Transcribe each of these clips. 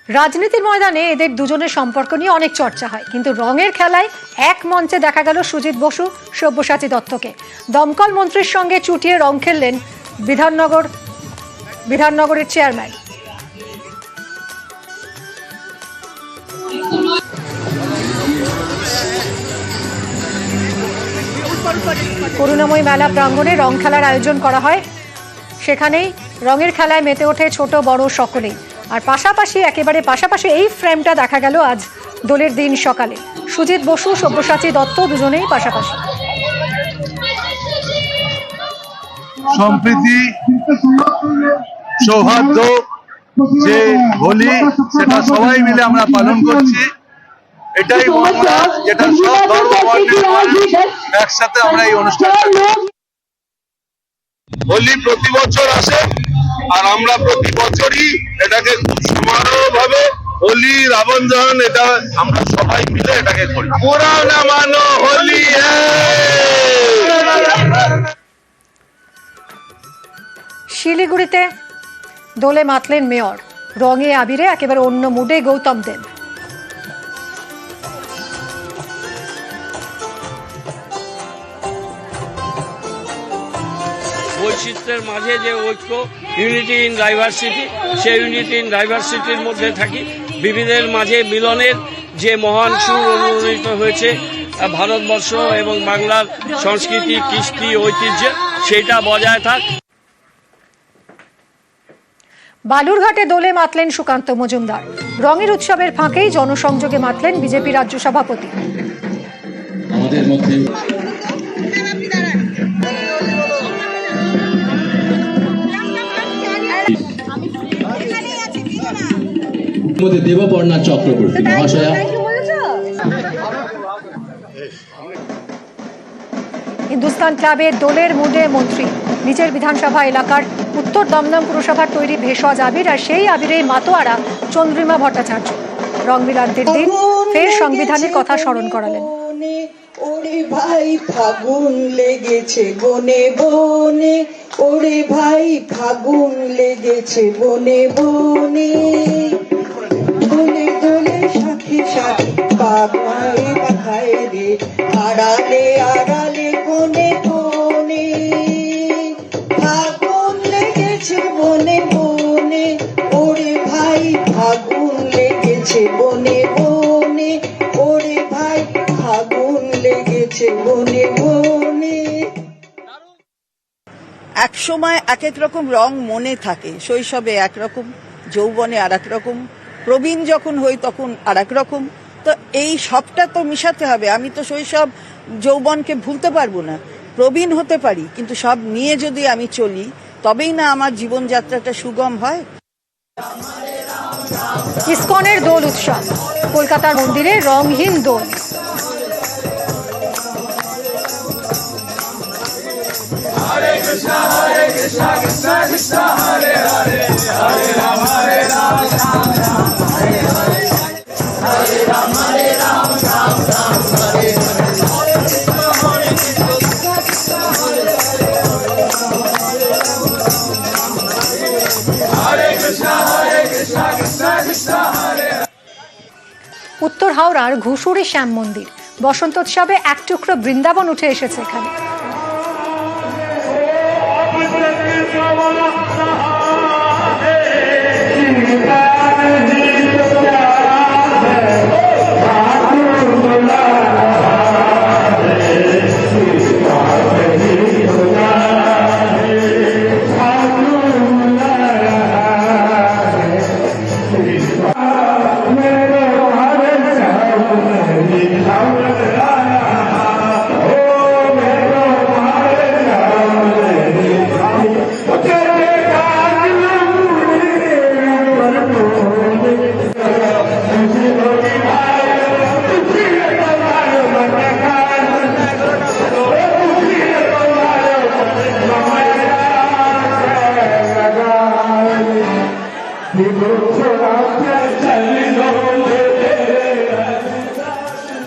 রাজনীতির ময়দানে এদের দুজনের সম্পর্ক নিয়ে অনেক চর্চা হয়, কিন্তু রঙের খেলায় এক মঞ্চে দেখা গেল সুজিত বসু সব্যসাচী দত্তকে। দমকল মন্ত্রীর সঙ্গে চুটিয়ে রং খেললেন বিধাননগরের চেয়ারম্যান। করুণাময়ী মেলা প্রাঙ্গণে রং খেলার আয়োজন করা হয়, সেখানেই রঙের খেলায় মেতে ওঠে ছোট বড় সকলেই। আর একেবারে পাশাপাশি এই ফ্রেমটা দেখা গেল আজ দোলের দিন সকালে। সুজিত বসু সব্যসাচী দত্ত দুজনেই পাশাপাশি। সম্প্রীতি, সৌহার্দ্য যে হোলি, সেটা সবাই মিলে আমরা পালন করছি। এটাই বাংলা, যেটা সব ধর্ম বর্ণের মানুষ একসাথে আমরা এই অনুষ্ঠানটা করি। হোলি প্রতি বছর আসে, আর আমরা প্রতি বছরই এটাকে খুব সমারোহভাবে হোলি রাবণ দহন এটা আমরা সবাই মিলে এটাকে করি। পুরানা মানো হোলি। শিলিগুড়িতে দোলে মাতলেন মেয়র। রঙে আবিরে একেবারে অন্য মুডে গৌতম দেব। বৈচিত্র্যের মাঝে যে ঐক্য, ইউনিটি ইন ডাইভার্সিটি, সেই ইউনিটি ইন ডাইভার্সিটির মধ্যে থাকি। বিবিধের মাঝে মিলনের যে মহান সুর অনুরণিত হয়েছে ভারতবর্ষ এবং বাংলার সংস্কৃতি, কৃষ্টি, ঐতিহ্য, সেটা বজায় থাক। বালুরঘাটে দোলে মাতলেন সুকান্ত মজুমদার। রঙের উৎসবের ফাঁকেই জনসংযোগে মাতলেন বিজেপি রাজ্য সভাপতি। আমাদের মধ্যে দেবপর্ণা চক্রবর্তী মহাশয়া। হিন্দুস্তান ক্লাবের দোলের মুডে মন্ত্রী। নিজের বিধানসভা এলাকার উত্তর দমদম পুরসভার তৈরি ভেষজ আবির, আর সেই আবিরে মাতোয়ারা চন্দ্রিমা ভট্টাচার্য। রং মিলনদের দিন ফের সংবিধানের কথা স্মরণ করালেন। ওরে ভাই ফাগুন লেগেছে বনে বনে, ওরে ভাই ফাগুন লেগেছে বনে বনে, দোলে দোলে সাথে সাথে পাখায় পাখায় রে, আড়ালে আড়ালে কোনে কোনে, ফাগুন লেগেছে বনে বনে, ওরে ভাই ফাগুন লেগেছে বনে বনে, ওরে ভাই ফাগুন লেগেছে বনে বনে। এক সময় এক এক রকম রং মনে থাকে, শৈশবে একরকম, যৌবনে আর এক রকম, প্রবীণ যখন হই তখন আর এক রকম। তো এই সবটা তো মিশাতে হবে। আমি তো শৈশব যৌবনকে ভুলতে পারবো না, প্রবীণ হতে পারি, কিন্তু সব নিয়ে যদি আমি চলি তবেই না আমার জীবনযাত্রাটা সুগম হয়। ইসকনের দোল উৎসব, কলকাতার মন্দিরে রংহীন দোল। হরে কৃষ্ণ কৃষ্ণ কৃষ্ণ হরে হরে, হরে রাম রাম রাম হরে হরে, হরে রাম রাম রাম হরে হরে, হরে কৃষ্ণ কৃষ্ণ কৃষ্ণ হরে হরে, হরে কৃষ্ণ কৃষ্ণ কৃষ্ণ হরে। উত্তর হাওড়ার ঘুষুরি শ্যাম মন্দির, বসন্তোৎসবে এক টুকরো বৃন্দাবন উঠে এসেছে এখানে।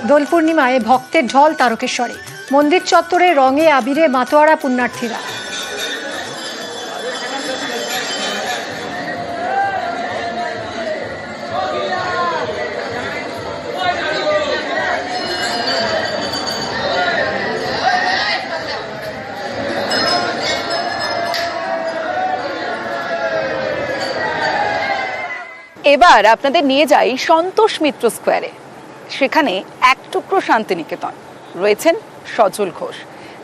দোল পূর্ণিমায় ভক্তের ঢল তারকেশ্বরে। মন্দির চত্বরে রঙে আবিরে মাতোয়ারা পুণ্যার্থীরা। এবার আপনাদের নিয়ে যাই সন্তোষ মিত্র স্কোয়ারে। সেখানে এক টুকরো শান্তিনিকেতন, রয়েছেন সজল ঘোষ।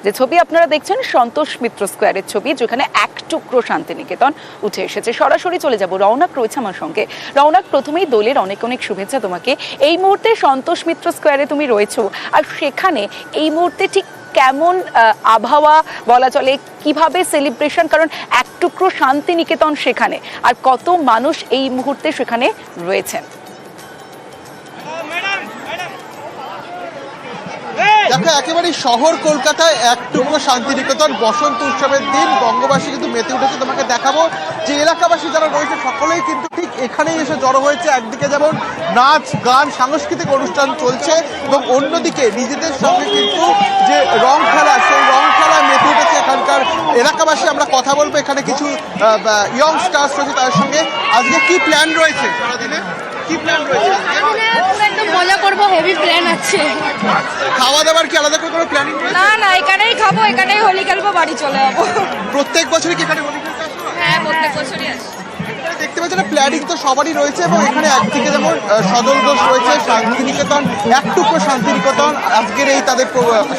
যে ছবি আপনারা দেখছেন সন্তোষ মিত্র স্কোয়ারের ছবি, যেখানে এক টুকরো শান্তিনিকেতন উঠে এসেছে। সরাসরি চলে যাব, রওনাক রয়েছে আমার সঙ্গে। রওনাক, প্রথমেই দোলের অনেক অনেক শুভেচ্ছা তোমাকে। এই মুহূর্তে সন্তোষ মিত্র স্কোয়ারে তুমি রয়েছো, আর সেখানে এই মুহূর্তে ঠিক কেমন আবহাওয়া বলা চলে, কিভাবে সেলিব্রেশন, কারণ এক টুকরো শান্তিনিকেতন সেখানে, আর কত মানুষ এই মুহূর্তে সেখানে রয়েছেন? দেখো, একেবারে শহর কলকাতায় এক টুকরো শান্তিনিকেতন বসন্ত উৎসবের দিন বঙ্গবাসী কিন্তু মেতে উঠেছে। তোমাকে দেখাবো যে এলাকাবাসী যারা রয়েছে সকলেই কিন্তু ঠিক এখানেই এসে জড়ো হয়েছে। একদিকে যেমন নাচ গান সাংস্কৃতিক অনুষ্ঠান চলছে, এবং অন্যদিকে নিজেদের সঙ্গে কিন্তু যে রং খেলা, সেই রং খেলায় মেতে উঠেছে এখানকার এলাকাবাসী। আমরা কথা বলবো এখানে কিছু ইয়ং স্টার্স রয়েছে তাদের সঙ্গে। আজকে কি প্ল্যান রয়েছে সারাদিনে? কি প্ল্যান রয়েছে? একদম মজা করবো, হেভি প্ল্যান আছে। খাওয়া দাওয়ার কি আলাদা করে কোনো প্ল্যানিং রয়েছে? না না, এখানেই খাবো, এখানেই হোলি খেলবো, বাড়ি চলে যাবো। প্রত্যেক বছরই কি এখানে হোলি খেলতে আসো? হ্যাঁ, প্রত্যেক বছরই আসি। দেখতে পাচ্ছি না, প্ল্যানিং তো সবারই রয়েছে, এবং এখানে একদিকে যেমন সজল ঘোষ রয়েছে, শান্তিনিকেতন এক টুকরো শান্তিনিকেতন আজকের এই তাদের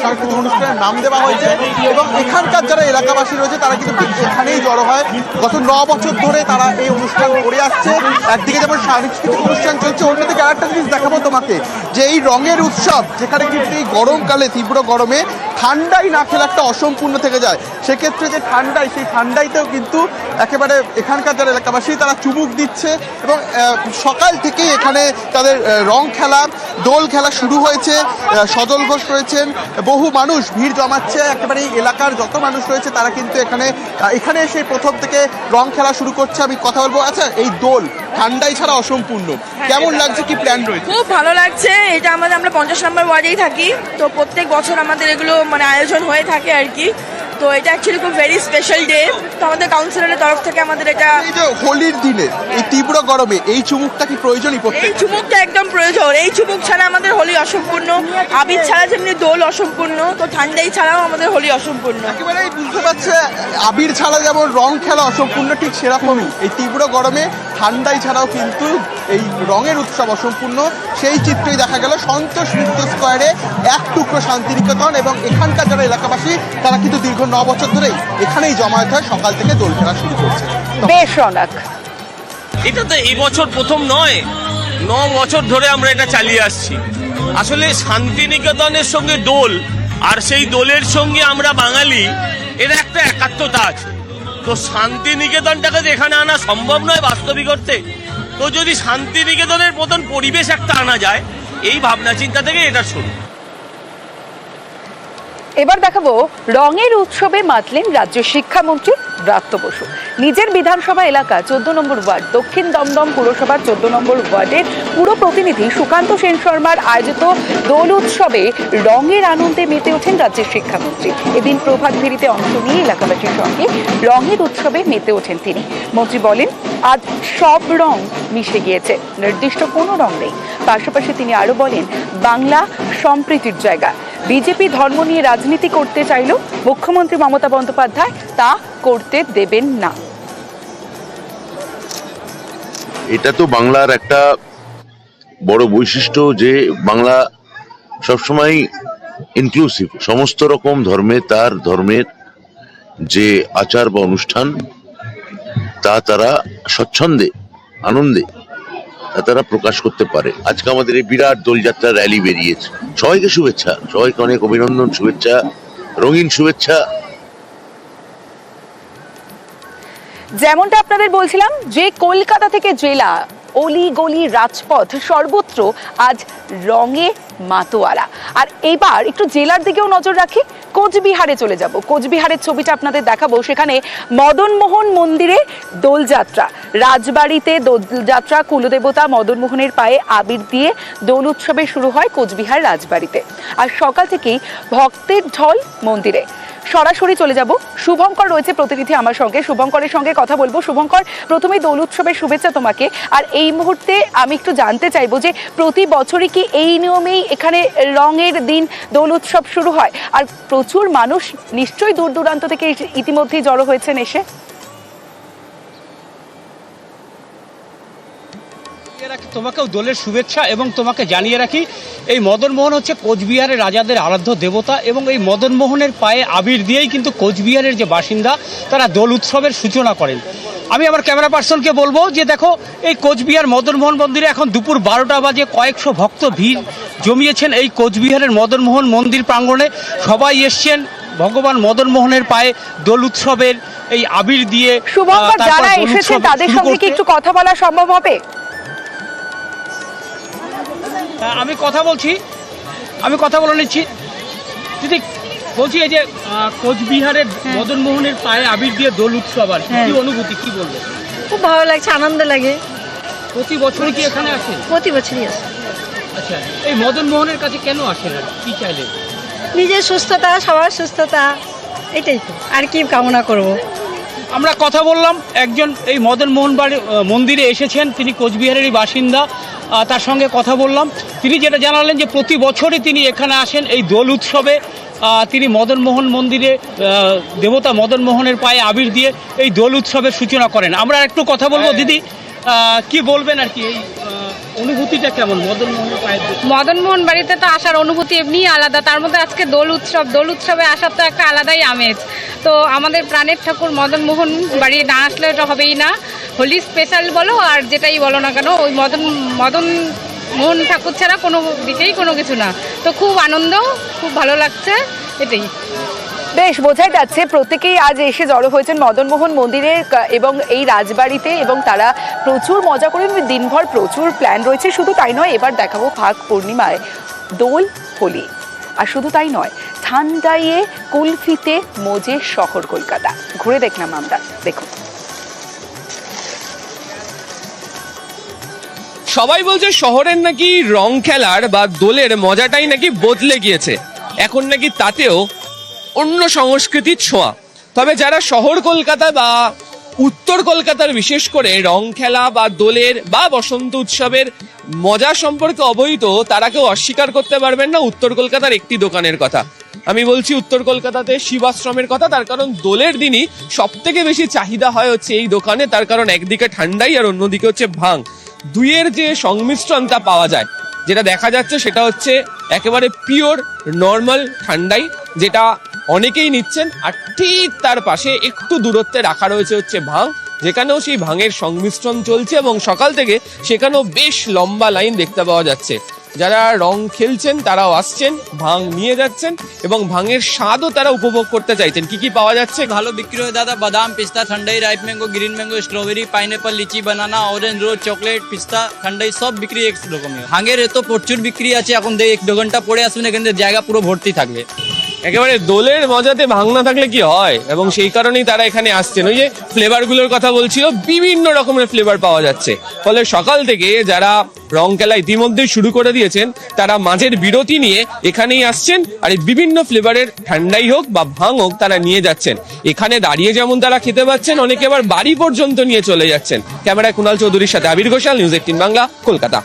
সাংস্কৃতিক অনুষ্ঠানের নাম দেওয়া হয়েছে। এবং এখানকার যারা এলাকাবাসী রয়েছে তারা কিন্তু ঠিক এখানেই জড়ো হয়। গত 9 বছর ধরে তারা এই অনুষ্ঠান করে আসছে। একদিকে যেমন সাংস্কৃতিক অনুষ্ঠান চলছে, অন্যদিকে আরেকটা জিনিস দেখাবো তোমাকে, যে এই রঙের উৎসব যেখানে কিন্তু এই গরমকালে, তীব্র গরমে ঠান্ডাই না খেলে একটা অসম্পূর্ণ থেকে যায়। সেক্ষেত্রে যে ঠান্ডায়, সেই ঠান্ডাইতেও কিন্তু একেবারে এখানকার যারা এলাকাবাসী তারা চুমুক দিচ্ছে। এবং সকাল থেকেই এখানে তাদের রং খেলা, দোল খেলা শুরু হয়েছে। সজল ঘোষ রয়েছেন, বহু মানুষ ভিড় জমাচ্ছে। একেবারে এই এলাকার যত মানুষ রয়েছে তারা কিন্তু এখানে এসে প্রথম থেকে রং খেলা শুরু করছে। আমি কথা বলবো, আচ্ছা এই দোল ঠান্ডাই ছাড়া অসম্পূর্ণ, কেমন লাগছে, কি প্ল্যান রয়েছে? খুব ভালো লাগছে। এটা আমরা 50 নম্বর ওয়ার্ডেই থাকি, তো প্রত্যেক বছর আমাদের এগুলো আয়োজন হয়ে থাকে আর কি। তো এটা অ্যাকচুয়ালি খুব ভেরি স্পেশাল ডে। তো আমাদের কাউন্সিলরের তরফ থেকে আমাদের এটা, এই যে হোলির দিনে এই তীব্র গরমে এই চুমুকটা কি প্রয়োজনই? এই চুমুকটা একদম প্রয়োজন। এই চুমুক ছাড়া আমাদের হোলি অসম্পূর্ণ। আবির ছাড়া যেমনি দোল অসম্পূর্ণ, তো ঠান্ডাই ছাড়াও আমাদের হোলি অসম্পূর্ণ। একেবারেই বুঝতে পারছে, আবির ছাড়া যেমন রং খেলা অসম্পূর্ণ, ঠিক সেরকমই এই তীব্র গরমে ঠান্ডাই ছাড়াও কিন্তু এই রঙের উৎসব অসম্পূর্ণ। সেই চিত্রই দেখা গেল সন্তোষ মিত্র স্কোয়ারে এক টুকরো শান্তিনিকেতন। এবং এখানকার যারা এলাকাবাসী তারা কিন্তু দীর্ঘ 9 বছর ধরেই এখানেই জমায়েত হয়, সকাল থেকে দোল খেলা শুরু করছে। বেশ রওনাক, এটা তো এই বছর প্রথম নয়, 9 বছর ধরে আমরা এটা চালিয়ে আসছি। আসলে শান্তিনিকেতনের সঙ্গে দোল, আর সেই দোলের সঙ্গে আমরা বাঙালি, এর একটা একাত্মতা আছে। তো শান্তিনিকেতনটাকে যে এখানে আনা সম্ভব নয় বাস্তবিক অর্থে, তো যদি শান্তিনিকেতনের মতন পরিবেশ একটা আনা যায়, এই ভাবনা চিন্তা থেকে এটা শুরু। এবার দেখাবো রঙের উৎসবে মাতলেন রাজ্য শিক্ষামন্ত্রী ব্রাত্য বসু। নিজের বিধানসভা এলাকা 14 নম্বর ওয়ার্ড দক্ষিণ দমদম পুরসভার 14 নম্বর ওয়ার্ডের পুরো প্রতিনিধি সুকান্ত সেন শর্মার আয়োজিত দোল উৎসবে রঙের আনন্দে মেতে ওঠেন রাজ্যের শিক্ষামন্ত্রী। এদিন প্রভাত ফেরিতে অংশ নিয়ে এলাকাবাসীর সঙ্গে রঙের উৎসবে মেতে ওঠেন তিনি। মন্ত্রী বলেন, আজ সব রং মিশে গিয়েছে, নির্দিষ্ট কোনো রং নেই। পাশাপাশি তিনি আরো বলেন, বাংলা সম্প্রীতির জায়গা। বিজেপি ধর্ম নিয়ে রাজনীতি করতে চাইলেও মুখ্যমন্ত্রী মমতা বন্দ্যোপাধ্যায় তা করতে দেবেন না। এটা তো বাংলার একটা বড় বৈশিষ্ট্য যে বাংলা সবসময় ইনক্লুসিভ, সমস্ত রকম ধর্মে তার ধর্মের যে আচার বা অনুষ্ঠান তা তারা স্বচ্ছন্দে আনন্দে তারা প্রকাশ করতে পারে। আজকে আমাদের এই বিরাট দোলযাত্রা র্যালি বেরিয়েছে, সবাইকে শুভেচ্ছা, সবাইকে অনেক অভিনন্দন, শুভেচ্ছা, রঙিন শুভেচ্ছা। যেমনটা আপনাদের বলছিলাম যে কলকাতা থেকে জেলা, অলি গলি রাজপথ সর্বত্র আজ রঙে মাতোয়ারা। আর এবার একটু জেলার দিকেও নজর রাখি, কোচবিহারে চলে যাব। কোচবিহারের ছবিটা আপনাদের দেখাবো। সেখানে মদনমোহন মন্দিরে দোলযাত্রা, রাজবাড়িতে দোলযাত্রা, কুলদেবতা মদনমোহনের পায়ে আবির দিয়ে দোল উৎসবে শুরু হয় কোচবিহার রাজবাড়িতে। আর সকাল থেকেই ভক্তের ঢল মন্দিরে। সরাসরি চলে যাব, শুভঙ্কর রয়েছে প্রতিনিধি আমার সঙ্গে, শুভঙ্করের সঙ্গে কথা বলবো। শুভঙ্কর, প্রথমেই দোল উৎসবের শুভেচ্ছা তোমাকে। আর এই মুহূর্তে আমি একটু জানতে চাইবো যে প্রতি বছরই কি এই নিয়মেই এখানে রঙের দিন দোল উৎসব শুরু হয়? আর প্রচুর মানুষ নিশ্চয়ই দূর দূরান্ত থেকে ইতিমধ্যেই জড়ো হয়েছেন এসে। তোমাকেও দোলের শুভেচ্ছা এবং তোমাকে জানিয়ে রাখি এই মদনমোহন হচ্ছে কোচবিহারের রাজাদের আরাধ্য দেবতা এবং এই মদনমোহনের পায়ে আবির দিয়েই কিন্তু কোচবিহারের যে বাসিন্দা তারা দোল উৎসবের সূচনা করেন। আমি আমার ক্যামেরা পার্সনকে বলবো যে দেখো এই কোচবিহার মদনমোহন মন্দিরে এখন দুপুর 12টা বাজে কয়েকশো ভক্ত ভিড় জমিয়েছেন এই কোচবিহারের মদনমোহন মন্দির প্রাঙ্গণে। সবাই এসছেন ভগবান মদনমোহনের পায়ে দোল উৎসবের এই আবির দিয়ে। শুভঙ্কর, যারা এসেছেন তাদের সঙ্গে কি একটু কথা বলা সম্ভব হবে? আমি কথা বলে নিচ্ছি দিদি। বলছি এই যে কোচবিহারের মদনমোহনের পায়ে আবির দিয়ে দোল উৎসব আর কি অনুভূতি, কি বলবো? খুব ভালো লাগছে, আনন্দ লাগে। প্রতি বছরই কি এখানে আসেন? প্রতি বছরই আসে। আচ্ছা, এই মদনমোহনের কাছে কেন আসেন আর কি চাইলেন? নিজের সুস্থতা, সবার সুস্থতা, এটাই তো, আর কি কামনা করব। আমরা কথা বললাম একজন এই মদনমোহন বাড়ি মন্দিরে এসেছেন, তিনি কোচবিহারেরই বাসিন্দা। তার সঙ্গে কথা বললাম, তিনি যেটা জানালেন যে প্রতি বছরই তিনি এখানে আসেন এই দোল উৎসবে। তিনি মদনমোহন মন্দিরে দেবতা মদনমোহনের পায়ে আবির দিয়ে এই দোল উৎসবের সূচনা করেন। আমরা একটু কথা বলবো দিদি, কি বলবেন আর কি, এই অনুভূতিটা কেমন মদনমোহনের পায়ে? মদনমোহন বাড়িতে তো আসার অনুভূতি এমনিই আলাদা, তার মধ্যে আজকে দোল উৎসবে আসার তো একটা আলাদাই আমেজ। তো আমাদের প্রাণের ঠাকুর মদনমোহন বাড়ি না আসলে তো হবেই না। হোলি স্পেশাল বলো আর যেটাই বলো না কেন, ওই মদনমোহন ঠাকুর ছাড়া কোনো দিকেই কোনো কিছু না। তো খুব আনন্দ, খুব ভালো লাগছে, এটাই। বেশ বোঝাই যাচ্ছে প্রত্যেকেই আজ এসে জড়ো হয়েছেন মদনমোহন মন্দিরে এবং এই রাজবাড়িতে, এবং তারা প্রচুর মজা করেন। দিনভর প্রচুর প্ল্যান রয়েছে। শুধু তাই নয়, এবার দেখাবো ফাগ পূর্ণিমায় দোল হোলি। আর শুধু তাই নয়, ঠান্ডাইয়ে কুলফিতে মজে শহর কলকাতা। ঘুরে দেখলাম আমরা, দেখুন। সবাই বলছে শহরের নাকি রং খেলার বা দোলের মজাটাই নাকি বদলে গিয়েছে, এখন নাকি তাতেও অন্য সংস্কৃতির ছোঁয়া। তবে যারা শহর কলকাতা বা উত্তর কলকাতার বিশেষ করে রং খেলা বা দোলের বা বসন্ত উৎসবের মজা সম্পর্কে অবহিত, তারা কেউ অস্বীকার করতে পারবেন না উত্তর কলকাতার একটি দোকানের কথা। আমি বলছি উত্তর কলকাতাতে শিবাশ্রমের কথা। তার কারণ দোলের দিনই সব থেকে বেশি চাহিদা হয় হচ্ছে এই দোকানে। তার কারণ একদিকে ঠান্ডাই আর অন্যদিকে হচ্ছে ভাং, দুইয়ের যে সংমিশ্রণ তা পাওয়া যায়। যেটা দেখা যাচ্ছে সেটা হচ্ছে একেবারে পিওর নর্মাল ঠান্ডাই, যেটা অনেকেই নিচ্ছেন। আর ঠিক তার পাশে একটু দূরত্বে রাখা রয়েছে হচ্ছে ভাং, যেখানেও সেই ভাঙের সংমিশ্রণ চলছে এবং সকাল থেকে সেখানেও বেশ লম্বা লাইন দেখতে পাওয়া যাচ্ছে। যারা রং খেলছেন তারাও আসছেন, ভাং নিয়ে যাচ্ছেন এবং ভাঙের স্বাদও তারা উপভোগ করতে চাইছেন। কি কি পাওয়া যাচ্ছে? ভালো বিক্রি হয় দাদা, বাদাম, পিস্তা, thandai, ripe mango, green mango, strawberry, pineapple, লিচি, বানানা, অরেঞ্জ, রোজ, চকলেট, পিস্তা, ঠান্ডাই সব বিক্রি এক রকমের। ভাঙের এত প্রচুর বিক্রি আছে, এখন 1-2 ঘন্টা পরে আসবেন, এখানে জায়গা পুরো ভর্তি থাকবে। একেবারে দোলের মজাতে ভাং না থাকলে কি হয়, এবং সেই কারণেই তারা এখানে আসছেন। ওই যে ফ্লেভার গুলোর কথা বলছিল, বিভিন্ন রকমের ফ্লেভার পাওয়া যাচ্ছে। ফলে সকাল থেকে যারা রং খেলা ইতিমধ্যেই শুরু করে দিয়েছেন, তারা মাঝের বিরতি নিয়ে এখানেই আসছেন আর এই বিভিন্ন ফ্লেভারের ঠান্ডাই হোক বা ভাং হোক তারা নিয়ে যাচ্ছেন। এখানে দাঁড়িয়ে যেমন তারা খেতে পাচ্ছেন, অনেকে আবার বাড়ি পর্যন্ত নিয়ে চলে যাচ্ছেন। ক্যামেরায় কুণাল চৌধুরীর সাথে আবির ঘোষাল, নিউজ 18 বাংলা, কলকাতা।